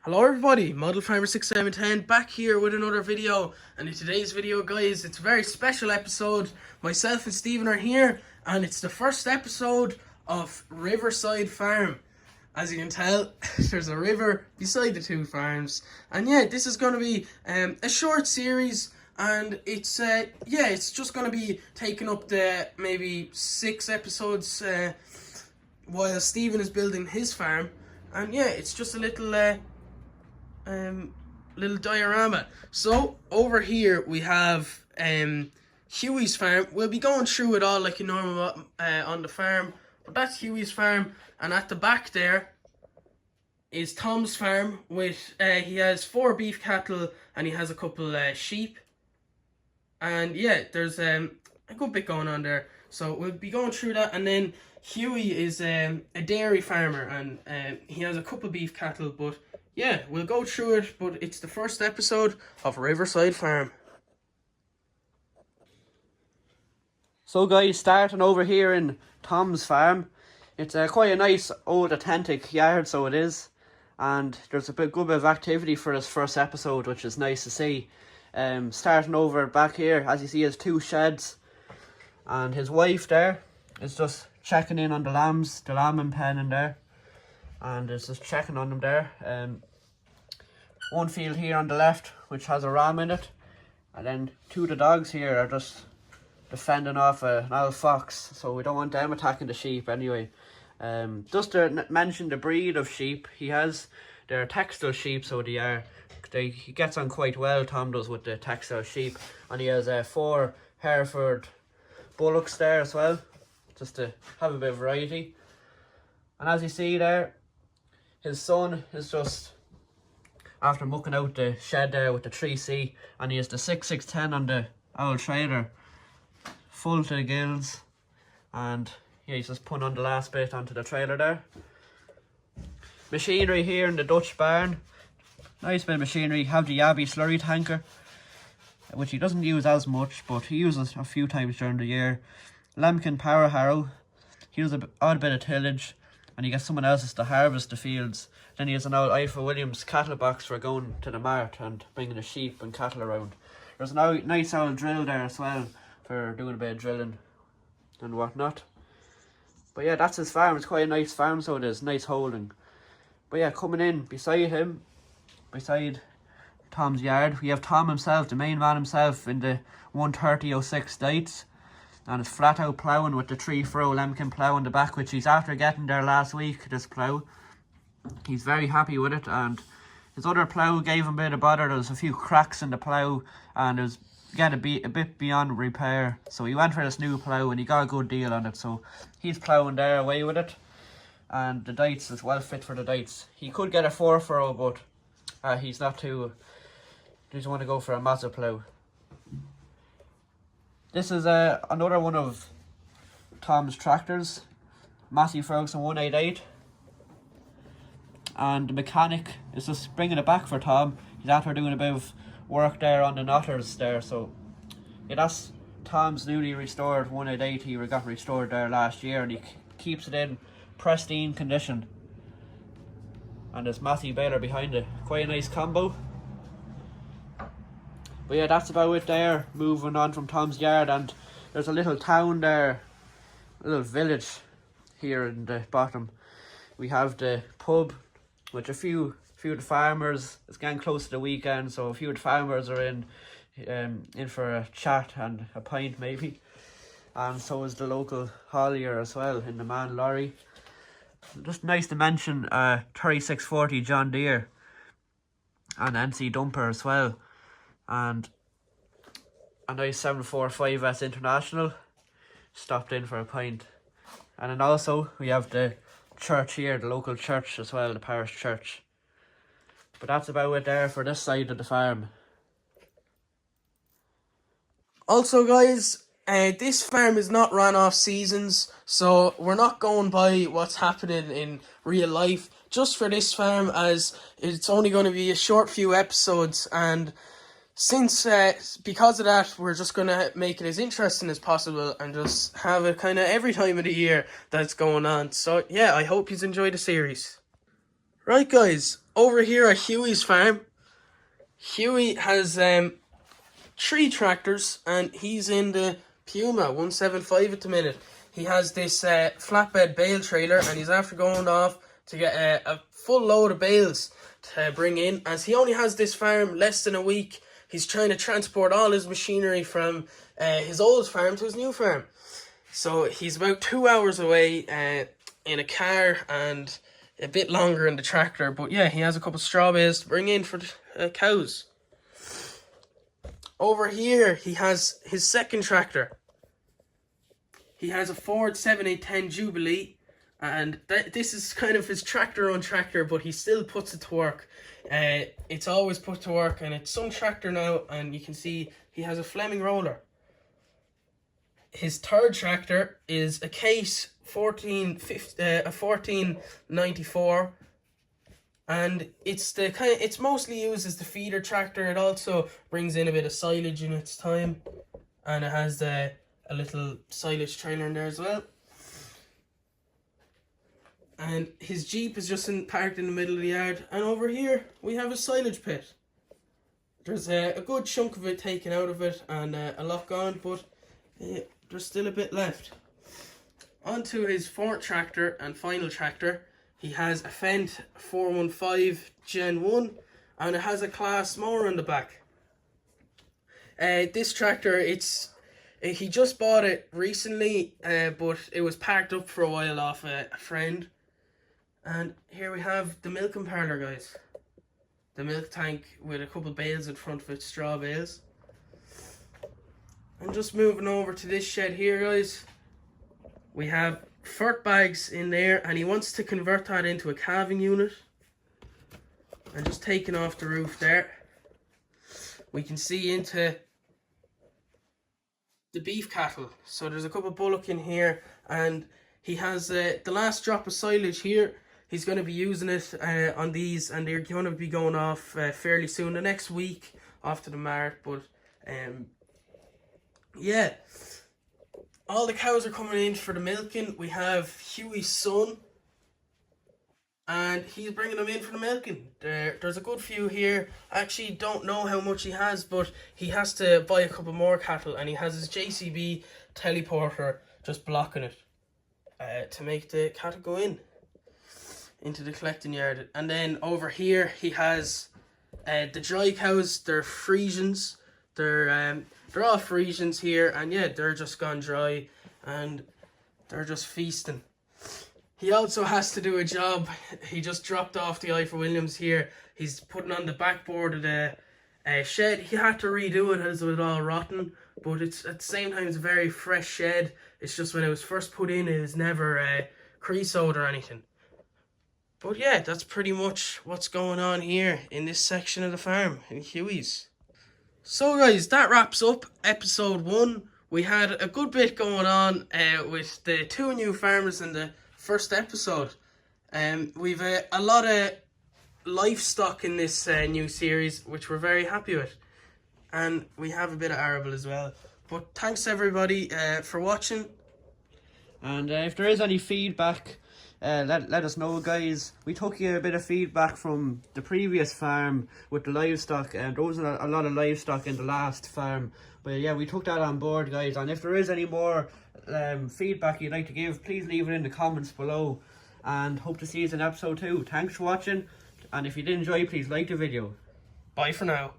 Hello everybody, Model Farmer 6710 back here with another video, and in today's video guys, it's a very special episode. Myself and Stephen are here and it's the first episode of Riverside Farm. As you can tell, there's a river beside the two farms, and yeah, this is going to be a short series, and it's just going to be taking up the maybe 6 episodes while Stephen is building his farm. And yeah, it's just a little diorama. So over here we have Huey's farm. We'll be going through it all like a normal on the farm, but that's Huey's farm. And at the back there is Tom's farm with he has 4 beef cattle and he has a couple sheep. And yeah, there's a good bit going on there. So we'll be going through that. And then Huey is a dairy farmer, and he has a couple beef cattle. But yeah, we'll go through it. But it's the first episode of Riverside Farm. So guys, starting over here in Tom's farm, it's quite a nice old authentic yard, so it is. And there's a good bit of activity for this first episode, which is nice to see. Starting over back here, as you see, has 2 sheds. And his wife there is just checking in on the lambs, the lambing pen in there. And is just checking on them there. One field here on the left, which has a ram in it. And then 2 of the dogs here are just defending off an old fox. So we don't want them attacking the sheep anyway. Just to mention the breed of sheep he has, they're textile sheep, so he gets on quite well, Tom does, with the textile sheep. And he has 4 Hereford bullocks there as well, just to have a bit of variety. And as you see there, his son is just after mucking out the shed there with the 3C, and he has the 6610 on the old trailer, full to the gills. And yeah, he's just putting on the last bit onto the trailer there. Machinery here in the Dutch barn. Nice bit of machinery. Have the Yabby slurry tanker, which he doesn't use as much, but he uses a few times during the year. Lemkin power harrow. He does an odd bit of tillage, and he gets someone else's to harvest the fields. Then he has an old Eiffel Williams cattle box for going to the mart and bringing the sheep and cattle around. There's a nice old drill there as well for doing a bit of drilling and whatnot. But yeah, that's his farm. It's quite a nice farm, so it is. Nice holding. But yeah, coming in beside him, beside Tom's yard, we have Tom himself, the main man himself, in the 13006 Dites, and it's flat out ploughing with the 3-furrow Lemkin plough in the back, which he's after getting there last week, this plough. He's very happy with it, and his other plough gave him a bit of bother. There was a few cracks in the plough, and it was getting a bit beyond repair, so he went for this new plough and he got a good deal on it, so he's ploughing there away with it. And the Dites is well fit for the Dites. He could get a 4-furrow, but he's not too, he doesn't want to go for a massive plough. This is another one of Tom's tractors, Massey Ferguson 188. And the mechanic is just bringing it back for Tom. He's after doing a bit of work there on the knotters there. So yeah, that's Tom's newly restored 188. He got restored there last year, and he keeps it in pristine condition. And there's Matthew Baylor behind it. Quite a nice combo. But yeah, that's about it there. Moving on from Tom's yard, and there's a little town there, a little village here in the bottom. We have the pub, which a few of the farmers, it's getting close to the weekend, so a few of the farmers are in for a chat and a pint maybe. And so is the local haulier as well in the man lorry. Just nice to mention 3640 John Deere and NC dumper as well. And a nice 745S International, stopped in for a pint. And then also we have the church here, the local church as well, the parish church. But that's about it there for this side of the farm. Also guys, this farm is not run off seasons, so we're not going by what's happening in real life just for this farm, as it's only going to be a short few episodes, and because of that, we're just going to make it as interesting as possible and just have it kind of every time of the year that's going on. So yeah, I hope you enjoy the series. Right, guys, over here at Huey's farm, Huey has 3 tractors, and he's in the Puma 175 at the minute. He has this flatbed bale trailer, and he's after going off to get a full load of bales to bring in. As he only has this farm less than a week, he's trying to transport all his machinery from his old farm to his new farm. So he's about 2 hours away in a car and a bit longer in the tractor. But yeah, he has a couple of straw bales to bring in for the cows. Over here, he has his second tractor. He has a Ford 7810 Jubilee, and this is kind of his tractor on tractor, but he still puts it to work. It's always put to work, and it's some tractor now, and you can see he has a Fleming roller. His third tractor is a Case 1494, and it's mostly used as the feeder tractor. It also brings in a bit of silage in its time, and it has a little silage trailer in there as well. And his Jeep is just parked in the middle of the yard, and over here we have a silage pit. There's a good chunk of it taken out of it and a lot gone, but there's still a bit left. Onto his fourth tractor and final tractor. He has a Fendt 415 Gen 1, and it has a class mower on the back. This tractor, he just bought it recently, but it was parked up for a while off a friend. And here we have the milking parlour, guys. The milk tank with a couple of bales in front of it, straw bales. And just moving over to this shed here, guys. We have fert bags in there, and he wants to convert that into a calving unit. And just taking off the roof there, we can see into the beef cattle. So there's a couple of bullock in here, and he has the last drop of silage here. He's going to be using it on these, and they're going to be going off fairly soon, the next week after the mart. But yeah, all the cows are coming in for the milking. We have Huey's son, and he's bringing them in for the milking. There's a good few here. I actually don't know how much he has, but he has to buy a couple more cattle, and he has his JCB teleporter just blocking it to make the cattle go into the collecting yard. And then over here he has the dry cows. They're Friesians. They're all Friesians here, and yeah, they're just gone dry and they're just feasting. He also has to do a job. He just dropped off the Ifor Williams here. He's putting on the backboard of the shed. He had to redo it as it was all rotten, but it's at the same time it's a very fresh shed. It's just when it was first put in, it was never creosote or anything. But yeah, that's pretty much what's going on here in this section of the farm in Huey's. So guys, that wraps up episode 1. We had a good bit going on with the 2 new farmers in the first episode. We've a lot of livestock in this new series, which we're very happy with. And we have a bit of arable as well. But thanks everybody for watching. And if there is any feedback, let us know, guys. We took a bit of feedback from the previous farm with the livestock, and there wasn't a lot of livestock in the last farm. But yeah, we took that on board, guys. And if there is any more feedback you'd like to give, please leave it in the comments below. And hope to see you in episode 2. Thanks for watching. And if you did enjoy, please like the video. Bye for now.